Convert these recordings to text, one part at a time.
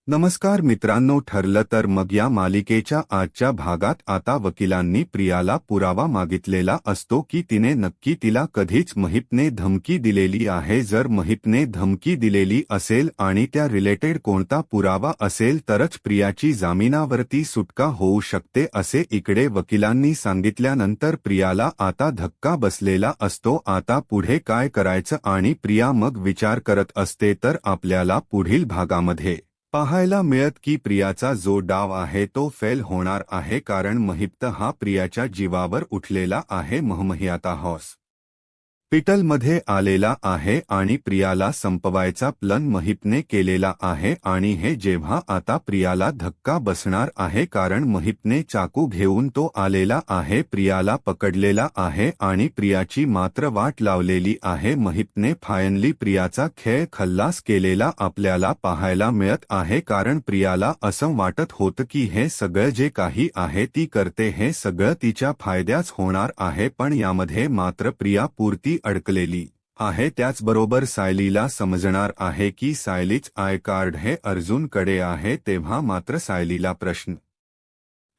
नमस्कार मित्रांनो, ठरलं तर मग या मालिकेच्या आजच्या भागात आता वकिलांनी प्रियाला पुरावा मागितलेला असतो की तिने नक्की तिला कधीच महिपने धमकी दिलेली आहे. जर महिपने धमकी दिलेली असेल आणि त्या रिलेटेड कोणता पुरावा असेल तरच प्रियाची जामिनावरती सुटका होऊ शकते असे इकडे वकिलांनी सांगितल्यानंतर प्रियाला आता धक्का बसलेला असतो. आता पुढे काय करायचं आणि प्रिया मग विचार करत असते. तर आपल्याला पुढील भागामध्ये पाहायला मिळत की प्रियाचा जो डाव आहे तो फेल होणार आहे, कारण महिप्त हा प्रियाच्या जीवावर उठलेला आहे. महमही आता हॉस्पिटलमध्ये आलेला आहे आणि प्रियाला संपवायचा प्लन महिपने केलेला आहे. आणि हे जेव्हा आता प्रियाला धक्का बसणार आहे, कारण महिपने चाकू घेऊन तो आलेला आहे, प्रियाला पकडलेला आहे आणि प्रियाची मात्र वाट लावलेली आहे. महिपने फायनली प्रियाचा खेळ खल्लास केलेला आपल्याला पाहायला मिळत आहे, कारण प्रियाला असं वाटत होतं की हे सगळं जे काही आहे ती करते हे सगळं तिच्या फायद्याच होणार आहे, पण यामध्ये मात्र प्रिया पूर्ती अडकलेली आहे. त्याचबरोबर सायलीला समजणार आहे की सायलीच आय कार्ड हे अर्जुनकडे आहे. तेव्हा मात्र सायलीला प्रश्न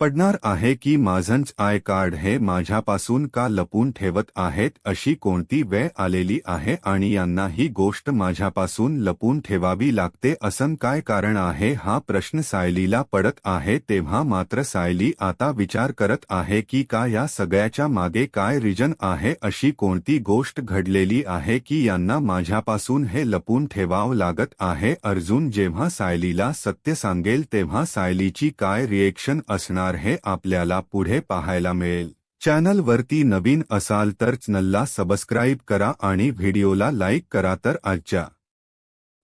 पडणार आहे की माझंच आय कार्ड हे माझ्यापासून का लपून ठेवत आहेत. अशी कोणती वेळ आलेली आहे आणि यांना ही गोष्ट माझ्यापासून लपून ठेवावी लागते, असं काय कारण आहे हा प्रश्न सायलीला पडत आहे. तेव्हा मात्र सायली आता विचार करत आहे की का या सगळ्याच्या मागे काय रिजन आहे, अशी कोणती गोष्ट घडलेली आहे की यांना माझ्यापासून हे लपून ठेवावं लागत आहे. अर्जुन जेव्हा सायलीला सत्य सांगेल तेव्हा सायलीची काय रिएक्शन असणार हे आपल्याला पुढे पाहायला मिळेल. चॅनलवरती नवीन असाल तर चॅनलला सबस्क्राईब करा आणि व्हिडिओला लाईक करा. तर आजच्या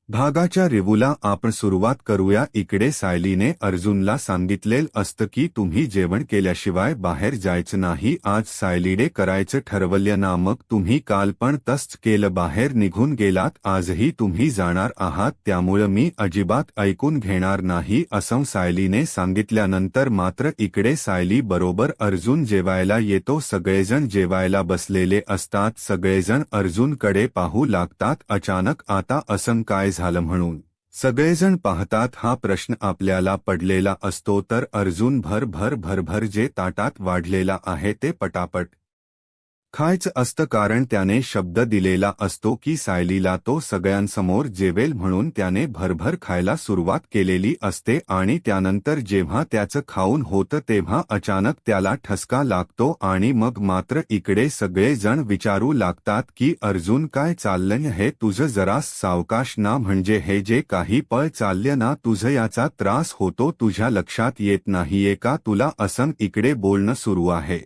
भागाच्या रिव्ह्यूला आपण सुरुवात करूया. इकडे सायलीने अर्जुनला सांगितलेलं असतं की तुम्ही जेवण केल्याशिवाय बाहेर जायचं नाही. आज सायलीने करायचं ठरवलं ना, मग तुम्ही काल पण तसंच केलं, बाहेर निघून गेलात. आजही तुम्ही जाणार आहात, त्यामुळं मी अजिबात ऐकून घेणार नाही, असं सायलीने सांगितल्यानंतर मात्र इकडे सायली बरोबर अर्जुन जेवायला येतो. सगळेजण जेवायला बसलेले असतात. सगळेजण अर्जुनकडे पाहू लागतात. अचानक आता असं काय झालं म्हणून सगळेजण पाहतात. हा प्रश्न आपल्याला पडलेला असतो. तर अर्जुन भरभर जे ताटात वाढलेला आहे ते पटापट खायचं असतं, कारण त्याने शब्द दिलेला असतो की सायलीला तो सगळ्यांसमोर जेवेल, म्हणून त्याने भरभर खायला सुरुवात केलेली असते. आणि त्यानंतर जेव्हा त्याचं खाऊन होतं तेव्हा अचानक त्याला ठसका लागतो आणि मग मात्र इकडे सगळे जण विचारू लागतात की अर्जुन काय चाललंय हे तुझं, जरा सावकाश ना, म्हणजे हे जे काही पळ चाललं ना तुझं याचा त्रास होतो, तुझ्या लक्षात येत नाहीये का तुला, असं इकडे बोलणं सुरू आहे.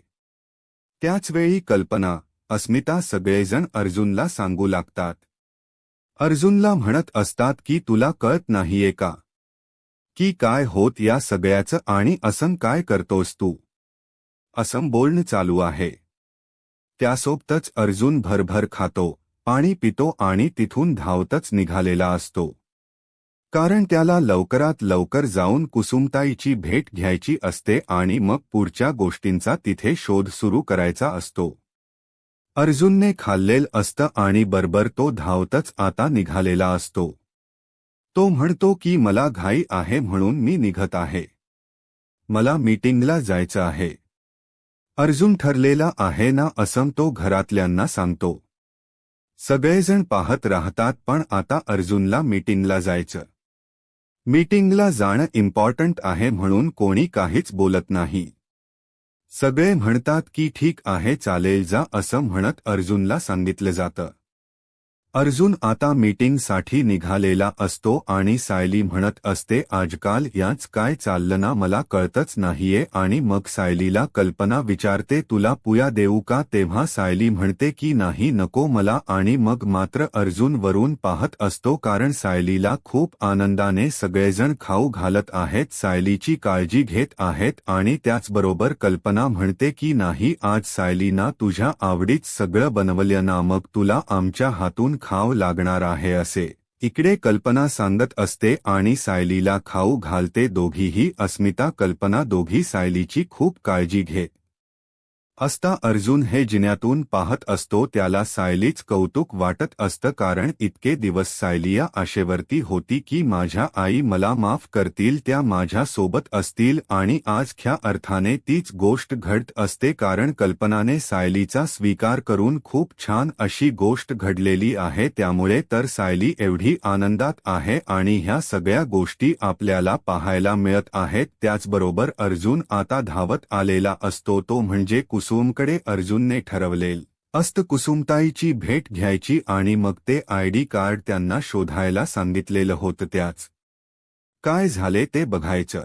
त्याचवेळी कल्पना, अस्मिता सगळेजण अर्जुनला सांगू लागतात. अर्जुनला म्हणत असतात की तुला कळत नाहीये का की काय होत या सगळ्याचं, आणि असं काय करतोस तू, असं बोलणं चालू आहे. त्यासोबतच अर्जुन भरभर खातो, पाणी पितो आणि तिथून धावतच निघालेला असतो, कारण त्याला लवकरात लवकर जाऊन कुसुमताईची भेट घ्यायची असते आणि मग पुढच्या गोष्टींचा तिथे शोध सुरू करायचा असतो. अर्जुनने खाल्लेलं असतं आणि बरोबर तो धावतच आता निघालेला असतो. तो म्हणतो की मला घाई आहे म्हणून मी निघत आहे, मला मीटिंगला जायचं आहे. अर्जुन ठरलेला आहे ना, असं तो घरातल्यांना सांगतो. सगळेजण पाहत राहतात, पण आता अर्जुनला मीटिंगला जायचं, मीटिंगला जाणं इम्पॉर्टंट आहे म्हणून कोणी काहीच बोलत नाही. सगळे म्हणतात की ठीक आहे चालेल जा, असं म्हणत अर्जुनला सांगितलं जातं. अर्जुन आता मीटिंगसाठी निघालेला असतो आणि सायली म्हणत असते आजकाल याच काय चाललं ना, मला कळतच नाहीये. आणि मग सायलीला कल्पना विचारते तुला पुया देऊ का, तेव्हा सायली म्हणते की नाही नको मला. आणि मग मात्र अर्जुन वरून पाहत असतो, कारण सायलीला खूप आनंदाने सगळेजण खाऊ घालत आहेत, सायलीची काळजी घेत आहेत. आणि त्याचबरोबर कल्पना म्हणते की नाही आज सायलीना तुझ्या आवडीत सगळं बनवलं ना, मग तुला आमच्या हातून खाऊ लागणार आहे असे इकडे कल्पना सांगत असते आणि सायलीला खाऊ घालते. दोघीही, अस्मिता कल्पना दोघी सायलीची खूप काळजी घेत असता अर्जुन हे जिन्यातून पाहत असतो त्याला सायलीच कौतुक वाटत असतं कारण इतके दिवस सायली या आशेवरती होती की माझ्या आई मला माफ करतील त्या माझ्या सोबत असतील आणि आज ख्या अर्थाने तीच गोष्ट घडत असते कारण कल्पनाने सायलीचा स्वीकार करून खूप छान अशी गोष्ट घडलेली आहे त्यामुळे तर सायली एवढी आनंदात आहे आणि ह्या सगळ्या गोष्टी आपल्याला पाहायला मिळत आहेत त्याचबरोबर अर्जुन आता धावत आलेला असतो तो म्हणजे कुसुमकडे अर्जुनने ठरवलेल असतं कुसुमताईची भेट घ्यायची आणि मग ते आयडी कार्ड त्यांना शोधायला सांगितलेलं होतं त्याच काय झाले ते बघायचं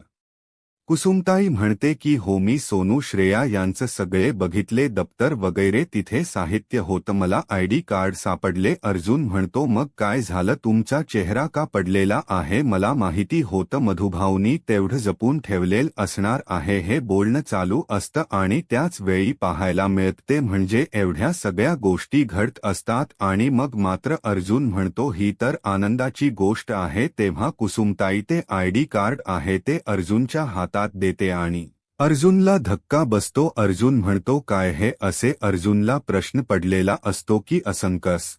कुसुमताई म्हणते की हो मी सोनू श्रेया यांचं सगळे बघितले दप्तर वगैरे तिथे साहित्य होतं मला आयडी कार्ड सापडले अर्जुन म्हणतो मग काय झालं तुमचा चेहरा का पडलेला आहे मला माहिती होतं मधुभाऊनी तेवढं जपून ठेवलेल असणार आहे हे बोलणं चालू असतं आणि त्याच वेळी पाहायला मिळते म्हणजे एवढ्या सगळ्या गोष्टी घडत असतात आणि मग मात्र अर्जुन म्हणतो ही तर आनंदाची गोष्ट आहे तेव्हा कुसुमताई ते आयडी कार्ड आहे ते अर्जुनच्या हातात देते आणि अर्जुनला धक्का बसतो अर्जुन म्हणतो काय हे असे अर्जुनला प्रश्न पडलेला असतो की असंकस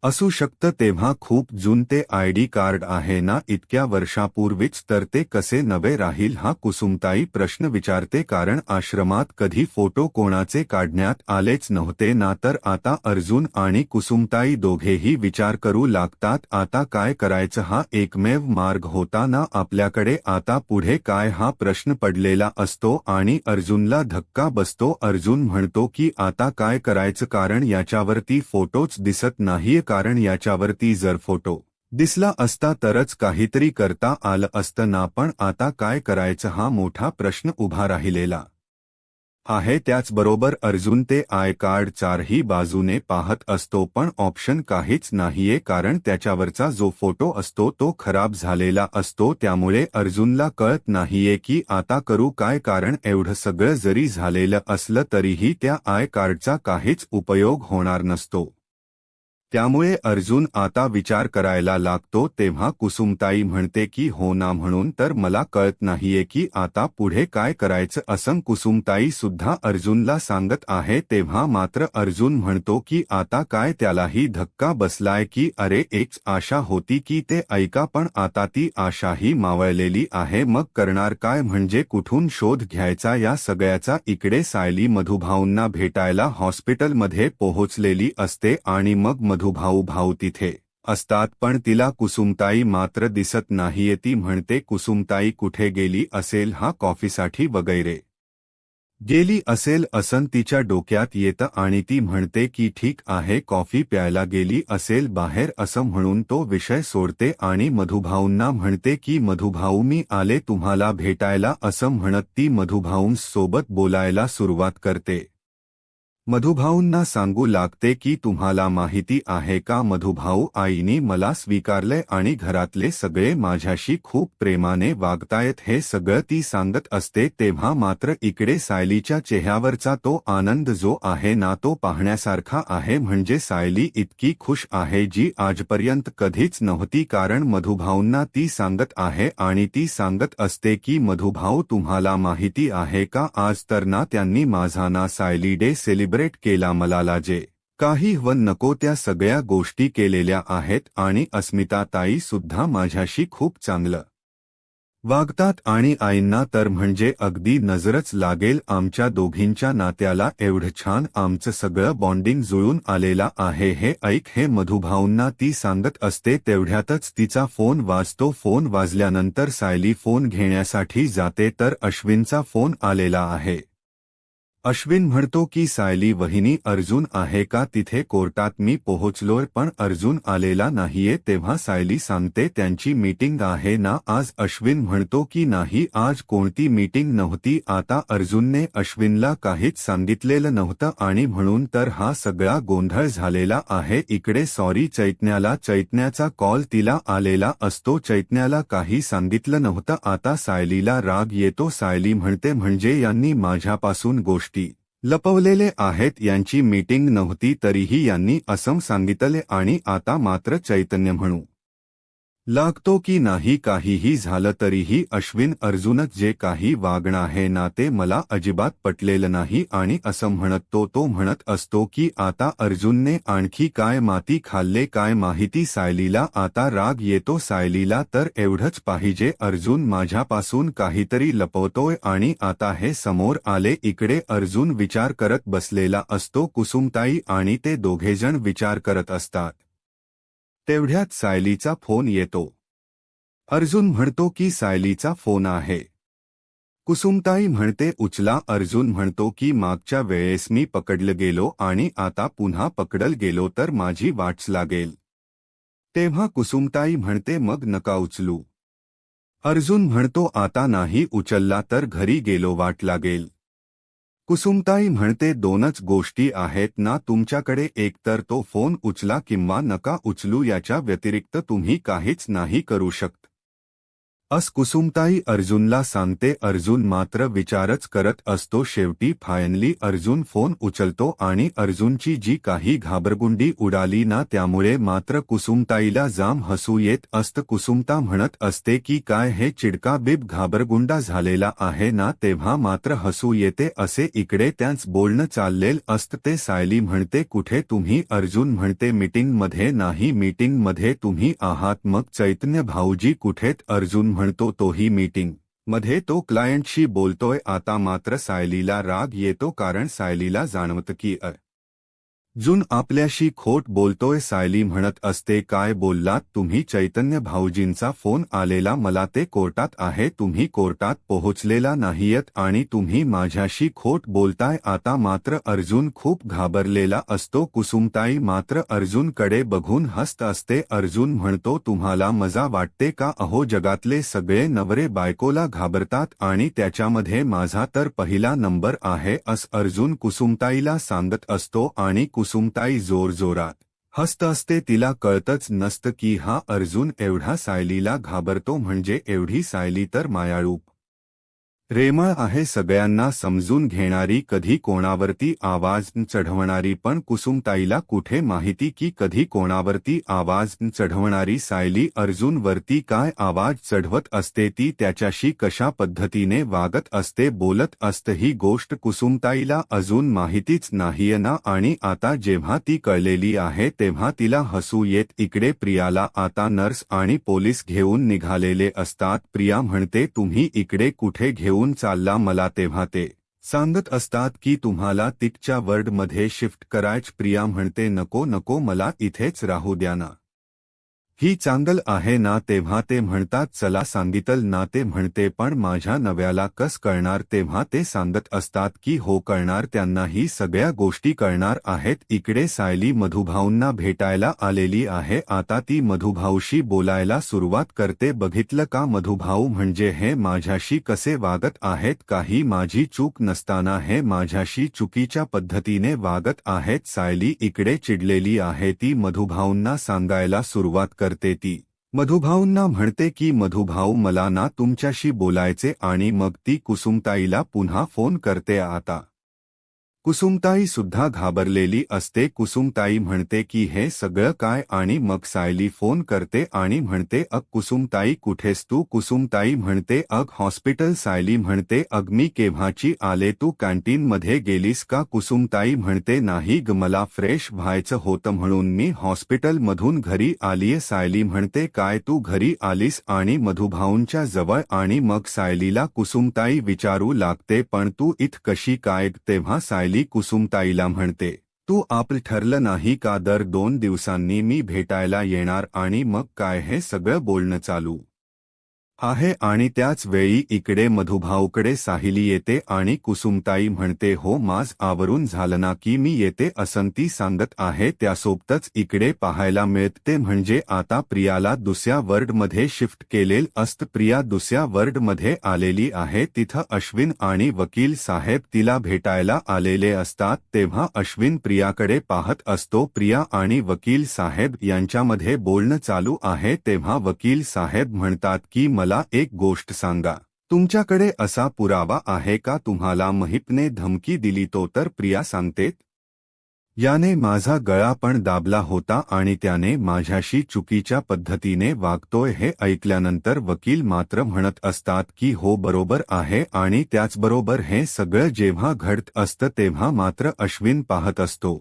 असू शकतं तेव्हा खूप जुनं ते आयडी कार्ड आहे ना इतक्या वर्षापूर्वीच तर ते कसे नवे राहील हा कुसुमताई प्रश्न विचारते कारण आश्रमात कधी फोटो कोणाचे काढण्यात आलेच नव्हते ना तर आता अर्जुन आणि कुसुमताई दोघेही विचार करू लागतात आता काय करायचं हा एकमेव मार्ग होता ना आपल्याकडे आता पुढे काय हा प्रश्न पडलेला असतो आणि अर्जुनला धक्का बसतो अर्जुन म्हणतो की आता काय करायचं कारण याच्यावरती फोटोच दिसत नाहीये कारण याच्यावरती जर फोटो दिसला असता तरच काहीतरी करता आलं असतं ना पण आता काय करायचं हा मोठा प्रश्न उभा राहिलेला आहे त्याचबरोबर अर्जुन ते आय कार्ड चारही बाजूने पाहत असतो पण ऑप्शन काहीच नाहीये कारण त्याच्यावरचा जो फोटो असतो तो खराब झालेला असतो त्यामुळे अर्जुनला कळत नाहीये की आता करू काय कारण एवढं सगळं जरी झालेलं असलं तरीही त्या आय कार्डचा काहीच उपयोग होणार नसतो त्यामुळे अर्जुन आता विचार करायला लागतो तेव्हा कुसुमताई म्हणते की हो ना म्हणून तर मला कळत नाहीये की आता पुढे काय करायचं असं कुसुमताई सुद्धा अर्जुनला सांगत आहे तेव्हा मात्र अर्जुन म्हणतो की आता काय त्यालाही धक्का बसलाय की अरे एक आशा होती की ते ऐका पण आता ती आशाही मावळलेली आहे मग करणार काय म्हणजे कुठून शोध घ्यायचा या सगळ्याचा इकडे सायली मधुभाऊंना भेटायला हॉस्पिटलमध्ये पोहोचलेली असते आणि मग मधुभाऊ तिथे असतात पण तिला कुसुमताई मात्र दिसत नाहीये ती म्हणते कुसुमताई कुठे गेली असेल हा कॉफीसाठी वगैरे गेली असेल असं तिच्या डोक्यात येतं आणि ती म्हणते की ठीक आहे कॉफी प्यायला गेली असेल बाहेर असं म्हणून तो विषय सोडते आणि मधुभाऊंना म्हणते की मधुभाऊ मी आले तुम्हाला भेटायला असं म्हणत ती मधुभाऊंसोबत बोलायला सुरुवात करते मधुभाऊंना सांगू लागते की तुम्हाला माहिती आहे का मधुभाऊ आईनी मला स्वीकारले आणि घरातले सगळे माझ्याशी खूप प्रेमाने वागतायत हे सगळं ती सांगत असते तेव्हा मात्र इकडे सायलीच्या चेहऱ्यावरचा तो आनंद जो आहे ना तो पाहण्यासारखा आहे म्हणजे सायली इतकी खुश आहे जी आजपर्यंत कधीच नव्हती कारण मधुभाऊंना ती सांगत आहे आणि ती सांगत असते की मधुभाऊ तुम्हाला माहिती आहे का आज तर ना त्यांनी माझा ना सायली डे सेलिब्रेट केला मला जे काही हवं नको त्या सगळ्या गोष्टी केलेल्या आहेत आणि अस्मिता ताई सुद्धा माझ्याशी खूप चांगलं वागतात आणि आईंना तर म्हणजे अगदी नजरच लागेल आमच्या दोघींच्या नात्याला एवढं छान आमचं सगळं बॉन्डिंग जुळून आलेला आहे हे ऐक हे मधुभाऊंना ती सांगत असते तेवढ्यातच तिचा फोन वाजतो फोन वाजल्यानंतर सायली फोन घेण्यासाठी जाते तर अश्विनचा फोन आलेला आहे अश्विन म्हणतो की सायली वहिनी अर्जुन आहे का तिथे कोर्टात मी पोहोचलोय पण अर्जुन आलेला नाहीये तेव्हा सायली सांगते त्यांची मीटिंग आहे ना आज अश्विन म्हणतो की नाही आज कोणती मीटिंग नव्हती आता अर्जुनने अश्विनला काहीच सांगितलेलं नव्हतं आणि म्हणून तर हा सगळा गोंधळ झालेला आहे इकडे सॉरी चैतन्याचा कॉल तिला आलेला असतो चैतन्याला काही सांगितलं नव्हतं आता सायलीला राग येतो सायली म्हणते म्हणजे यांनी माझ्यापासून गोष्टी लपवलेले आहेत यांची मीटिंग नव्हती तरीही यांनी असं सांगितले आणि आता मात्र चैतन्य म्हणू लागतो की नाही काहीही झालं तरीही अश्विन अर्जुनच जे काही वागणं आहे ना ते मला अजिबात पटलेलं नाही आणि असं म्हणत तो म्हणत असतो की आता अर्जुनने आणखी काय माती खाल्ले काय माहिती सायलीला आता राग येतो सायलीला तर एवढंच पाहिजे अर्जुन माझ्यापासून काहीतरी लपवतोय आणि आता हे समोर आले इकडे अर्जुन विचार करत बसलेला असतो कुसुमताई आणि ते दोघेजण विचार करत असतात तेवढ्यात सायलीचा फोन येतो अर्जुन म्हणतो की सायलीचा फोन आहे कुसुमताई म्हणते उचला अर्जुन म्हणतो की मागच्या वेळेस मी पकडलं गेलो आणि आता पुन्हा पकडल गेलो तर माझी वाटच लागेल तेव्हा कुसुमताई म्हणते मग नका उचलू अर्जुन म्हणतो आता नाही उचलला तर घरी गेलो वाट लागेल कुसुमताई म्हणते दोनच गोष्टी आहेत ना तुमच्याकडे एकतर तो फोन उचला किंवा नका उचलू याच्या व्यतिरिक्त तुम्ही काहीच नाही करू शकत कुसुमताई अर्जुनला सांगते अर्जुन मात्र विचारच करत असतो शेवटी फायनली अर्जुन फोन उचलतो आणि अर्जुनची जी काही घाबरगुंडी उडाली ना त्यामुळे मात्र कुसुमताईला जाम हसू येत असतं कुसुमता म्हणत असते की काय हे चिडका बिब घाबरगुंडा झालेला आहे ना तेव्हा मात्र हसू येते असे इकडे त्यांच बोलणं चाललेल असतं ते सायली म्हणते कुठे तुम्ही अर्जुन म्हणते मीटिंगमध्ये नाही मीटिंगमध्ये तुम्ही आहात मग चैतन्य भाऊजी कुठेत अर्जुन म्हणतो तोही मीटिंग मध्ये तो क्लायंटशी बोलतोय आता मात्र सायलीला राग येतो कारण सायलीला जाणवतं की अर्जुन आपल्याशी खोट बोलतोय सायली म्हणत असते काय बोललात तुम्ही चैतन्य भाऊजींचा फोन आलेला मला ते कोर्टात आहे तुम्ही कोर्टात पोहोचलेला नाहीयत आणि तुम्ही माझ्याशी खोट बोलताय आता मात्र अर्जुन खूप घाबरलेला असतो कुसुमताई मात्र अर्जुनकडे बघून हसत असते अर्जुन म्हणतो तुम्हाला मजा वाटते का अहो जगातले सगळे नवरे बायकोला घाबरतात आणि त्याच्यामध्ये माझा तर पहिला नंबर आहे अर्जुन कुसुमताईला सांगत असतो आणि कुसुमताई जोरजोरात हसत असते तिला कळतच नसतं की हा अर्जुन एवढा सायलीला घाबरतो म्हणजे एवढी सायली तर मायाळू प्रेमळ आहे सगळ्यांना समजून घेणारी कधी कोणावरती आवाज चढवणारी पण कुसुमताईला कुठे माहिती की कधी कोणावरती आवाज चढवणारी सायली अर्जुनवरती काय आवाज चढवत असते ती त्याच्याशी कशा पद्धतीने वागत असते बोलत असते ही गोष्ट कुसुमताईला अजून माहितीच नाहीये ना आणि आता जेव्हा ती कळलेली आहे तेव्हा तिला हसू येत इकडे प्रियाला आता नर्स आणि पोलीस घेऊन निघालेले असतात प्रिया म्हणते तुम्ही इकडे कुठे घेऊन चालला मला तेव्हा ते सांगत असतात की तुम्हाला तिकच्या वर्डमध्ये शिफ्ट करायच प्रिया म्हणते नको नको मला इथेच राहू द्या ना ही चांगल आहे ना तेव्हा ते म्हणतात चला सांगितलं ना ते म्हणते पण माझ्या नव्याला कस कळणार तेव्हा ते सांगत असतात की हो कळणार त्यांनाही सगळ्या गोष्टी कळणार आहेत इकडे सायली मधुभाऊंना भेटायला आलेली आहे आता ती मधुभाऊशी बोलायला सुरुवात करते बघितलं का मधुभाऊ म्हणजे हे माझ्याशी कसे वागत आहेत काही माझी चूक नसताना हे माझ्याशी चुकीच्या पद्धतीने वागत आहेत सायली इकडे चिडलेली आहे ती मधुभाऊंना सांगायला सुरुवात करते ती मधुभाऊंना म्हणते की मधुभाऊ मला ना तुमच्याशी बोलायचे आणि मग ती कुसुमताईला पुन्हा फोन करते आता कुसुमताई सुद्धा घाबरलेली असते कुसुमताई म्हणते की हे सगळं काय आणि मग सायली फोन करते आणि म्हणते कुसुमताई कुठेस तू कुसुमताई म्हणते हॉस्पिटल सायली म्हणते मी केव्हाची आले तू कॅन्टीनमध्ये गेलीस का कुसुमताई म्हणते नाही मला फ्रेश व्हायचं होतं म्हणून मी हॉस्पिटलमधून घरी आलीये सायली म्हणते काय तू घरी आलीस आणि मधुभाऊंच्या जवळ आणि मग सायलीला कुसुमताई विचारू लागते पण तू इथ कशी काय तेव्हा सायली कुसुमताईला म्हणते तू आपलं ठरलं नाही का दर 2 दिवसांनी मी भेटायला येणार आणि मग काय हे सगळं बोलणं चालू आहे आणि त्याच वेळी इकडे मधुभाऊकडे साहिली येते आणि कुसुमताई म्हणते हो माझ आवरून झालं ना की मी येते असंती सांगत आहे त्यासोबतच इकडे पाहायला मिळते म्हणजे आता प्रियाला दुसऱ्या वर्डमध्ये शिफ्ट केलेल असतं प्रिया दुसऱ्या वर्डमध्ये आलेली आहे तिथं अश्विन आणि वकील साहेब तिला भेटायला आलेले असतात तेव्हा अश्विन प्रियाकडे पाहत असतो प्रिया आणि वकील साहेब यांच्यामध्ये बोलणं चालू आहे तेव्हा वकील साहेब म्हणतात की मला एक गोष्ट सांगा तुमच्याकडे असा पुरावा आहे का तुम्हाला महिपने धमकी दिली तो तर प्रिया सांगते याने माझा गळा पण दाबला होता आणि त्याने माझ्याशी चुकीच्या पद्धतीने वागतोय हे ऐकल्यानंतर वकील मात्र म्हणत असतात की हो बरोबर आहे आणि त्याचबरोबर हे सगळं जेव्हा घडत असतं तेव्हा मात्र अश्विन पाहत असतो.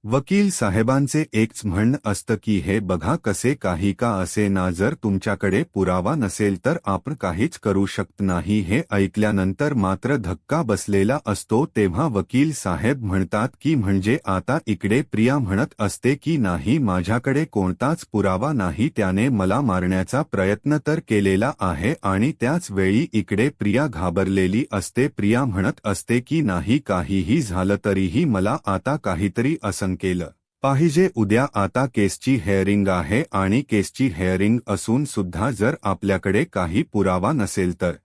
वकील साहेबांचे एकच म्हणणं असतं की हे बघा कसे काही का असे ना जर तुमच्याकडे पुरावा नसेल तर आपण काहीच करू शकत नाही. हे ऐकल्यानंतर मात्र धक्का बसलेला असतो तेव्हा वकील साहेब म्हणतात की म्हणजे आता इकडे प्रिया म्हणत असते की नाही माझ्याकडे कोणताच पुरावा नाही त्याने मला मारण्याचा प्रयत्न तर केलेला आहे आणि त्याच वेळी इकडे प्रिया घाबरलेली असते. प्रिया म्हणत असते की नाही काहीही झालं तरीही मला आता काहीतरी असं केलं पाहिजे. उद्या आता केसची हेअरिंग आहे आणि केसची हेअरिंग असून सुद्धा जर आपल्याकडे काही पुरावा नसेल तर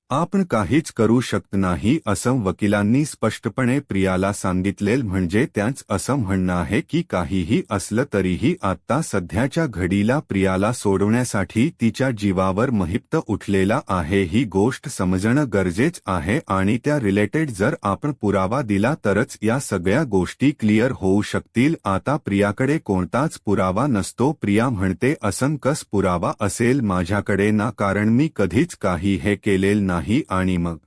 आपण काहीच करू शकत नाही असं वकिलांनी स्पष्टपणे प्रियाला सांगितलेल. म्हणजे त्यांचं असं म्हणणं आहे की काहीही असलं तरीही आत्ता सध्याच्या घडीला प्रियाला सोडवण्यासाठी तिच्या जीवावर महिप्त उठलेला आहे ही गोष्ट समजणं गरजेचं आहे आणि त्या रिलेटेड जर आपण पुरावा दिला तरच या सगळ्या गोष्टी क्लिअर होऊ शकतील. आता प्रियाकडे कोणताच पुरावा नसतो. प्रिया म्हणते असं कस पुरावा असेल माझ्याकडे ना कारण मी कधीच काही हे केलेलं नाही आणि मग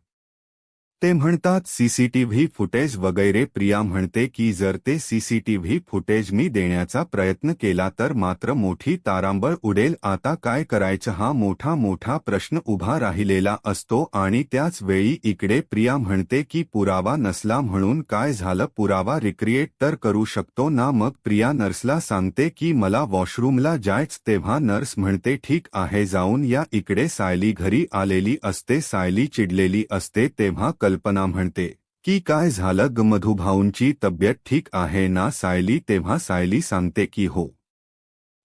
ते म्हणतात सीसीटीव्ही फुटेज वगैरे. प्रिया म्हणते की जर ते सीसीटीव्ही फुटेज मी देण्याचा प्रयत्न केला तर मात्र मोठी तारांबळ उडेल. आता काय करायचं हा मोठा प्रश्न उभा राहिलेला असतो आणि त्याच वेळी इकडे प्रिया म्हणते की पुरावा नसला म्हणून काय झालं पुरावा रिक्रिएट तर करू शकतो ना. मग प्रिया नर्सला सांगते की मला वॉशरूमला जायचं तेव्हा नर्स म्हणते ठीक आहे जाऊन या. इकडे सायली घरी आलेली असते. सायली चिडलेली असते तेव्हा कल्पना म्हणते की काय झालं ग मधुभाऊंची तब्येत ठीक आहे ना. सायली तेव्हा सायली सांगते की हो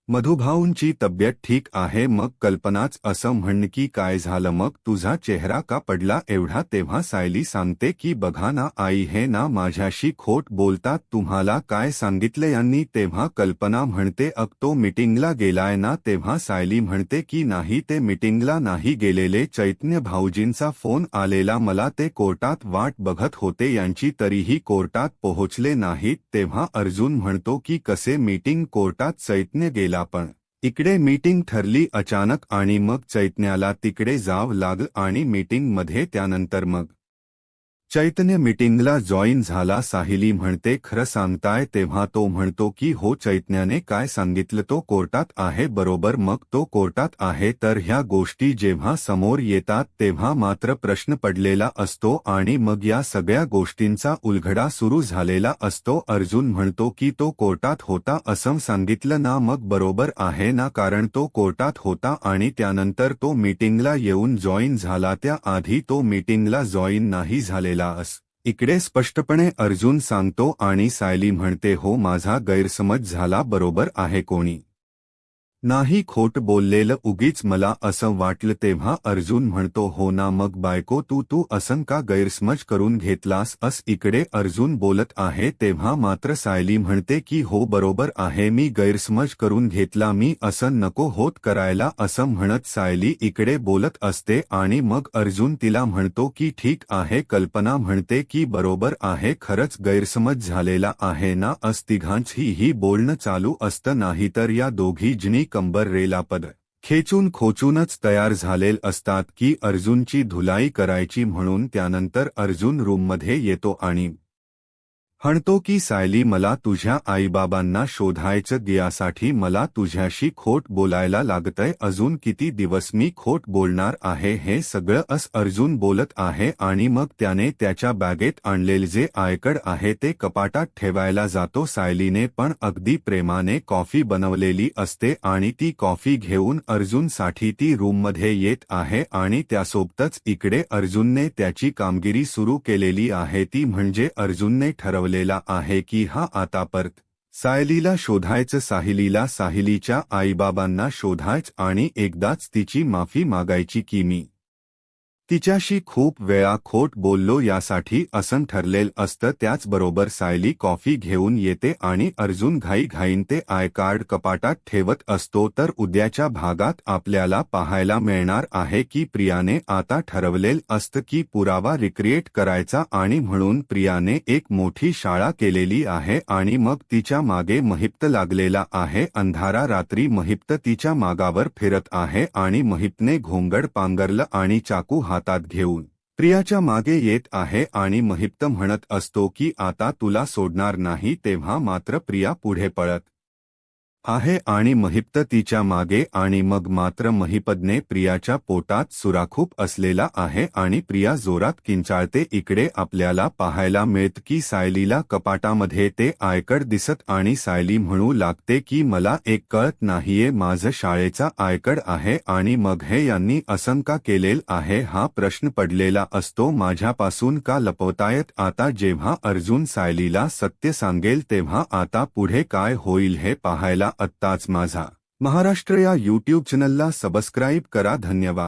मधुभाऊंची तब्येत ठीक आहे. मग कल्पनाच असं म्हणणं की काय झालं मग तुझा चेहरा का पडला एवढा. तेव्हा सायली सांगते की बघा ना आई हे ना माझ्याशी खोट बोलतात तुम्हाला काय सांगितलं यांनी. तेव्हा कल्पना म्हणते अग तो मीटिंगला गेलाय ना. तेव्हा सायली म्हणते की नाही ते मीटिंगला नाही गेलेले चैतन्य भाऊजींचा फोन आलेला मला ते कोर्टात वाट बघत होते यांची तरीही कोर्टात पोहोचले नाहीत. तेव्हा अर्जुन म्हणतो की कसे मीटिंग कोर्टात चैतन्य गेला पण इकडे मीटिंग ठरली अचानक आणि मग चैतन्याला तिकडे जावं लागलं आणि मीटिंगमध्ये त्यानंतर मग चैतन्य मीटिंगला जॉईन झाला. साहिली म्हणते खरं सांगताय. तेव्हा तो म्हणतो की हो चैतन्याने काय सांगितलं तो कोर्टात आहे बरोबर. मग तो कोर्टात आहे तर ह्या गोष्टी जेव्हा समोर येतात तेव्हा मात्र प्रश्न पडलेला असतो आणि मग या सगळ्या गोष्टींचा उलगडा सुरू झालेला असतो. अर्जुन म्हणतो की तो कोर्टात होता असं सांगितलं ना. मग बरोबर आहे ना कारण तो कोर्टात होता आणि त्यानंतर तो मीटिंगला येऊन जॉईन झाला. त्या आधी तो मीटिंगला जॉईन नाही झालेला इकडे स्पष्टपणे अर्जुन सांगतो आणि सायली म्हणते हो माझा गैरसमज झाला बरोबर आहे कोणी नाही खोट बोललेलं उगीच मला असं वाटलं. तेव्हा अर्जुन म्हणतो हो ना मग बायको तू असं का गैरसमज करून घेतलास अस. इकडे अर्जुन बोलत आहे तेव्हा मात्र सायली म्हणते की हो बरोबर आहे मी गैरसमज करून घेतला मी असं नको होत करायला असं म्हणत सायली इकडे बोलत असते आणि मग अर्जुन तिला म्हणतो की ठीक आहे. कल्पना म्हणते की बरोबर आहे खरंच गैरसमज झालेला आहे ना. अस तिघांची ही बोलणं चालू असतं नाहीतर या दोघी जणी कंबर रेलापद खेचून खोचूनच तयार झालेल असतात की अर्जुनची धुलाई करायची म्हणून. त्यानंतर अर्जुन रूममध्ये येतो आणि म्हणतो की सायली मला तुझ्या आईबाबांना शोधायचं यासाठी मला तुझ्याशी खोट बोलायला लागतंय. अजून किती दिवस मी खोट बोलणार आहे हे सगळं अस अर्जुन बोलत आहे आणि मग त्याने त्याच्या बॅगेत आणलेले जे आयकड आहे ते कपाटात ठेवायला जातो. सायलीने पण अगदी प्रेमाने कॉफी बनवलेली असते आणि ती कॉफी घेऊन अर्जुनसाठी ती रूममध्ये येत आहे आणि त्यासोबतच इकडे अर्जुनने त्याची कामगिरी सुरू केलेली आहे. ती म्हणजे अर्जुनने ठरवलेला आहे की हा आता परत सायलीला शोधायचं साहिलीच्या आईबाबांना शोधायचं आणि एकदाच तिची माफी मागायची की मी तिच्याशी खूप वेळा खोट बोललो यासाठी असं ठरलेलं असतं. त्याचबरोबर सायली कॉफी घेऊन येते आणि अर्जुन घाईघाईन ते आय कार्ड कपाटात ठेवत असतो. तर उद्याच्या भागात आपल्याला पाहायला मिळणार आहे की प्रियाने आता ठरवलेलं असतं की पुरावा रिक्रिएट करायचा आणि म्हणून प्रियाने एक मोठी शाळा केलेली आहे आणि मग तिच्या मागे महिप्त लागलेला आहे. अंधारा रात्री महिप्त तिच्या मागावर फिरत आहे आणि महिप्तने घोंगड पांघरलं आणि चाकू हातात घेऊन प्रियाच्या मागे येत आहे आणि महिप्त म्हणत असतो की आता तुला सोडणार नाही. तेव्हा मात्र प्रिया पुढे पळत आहे आणि महिप्त तिच्या मागे आणि मग मात्र महिपदने प्रियाच्या पोटात सुराखूप असलेला आहे आणि प्रिया जोरात किंचाळते. इकडे आपल्याला पाहायला मिळत की सायलीला कपाटामध्ये ते आयकड दिसत आणि सायली म्हणू लागते की मला एक कळत नाहीये, माझं शाळेचा आयकड आहे आणि मग हे यांनी असं का केलेलं आहे हा प्रश्न पडलेला असतो. माझ्यापासून का लपवतायत? आता जेव्हा अर्जुन सायलीला सत्य सांगेल तेव्हा आता पुढे काय होईल हे पाहायला आत्ताच माझा महाराष्ट्र या यूट्यूब चॅनलला सबस्क्राईब करा. धन्यवाद.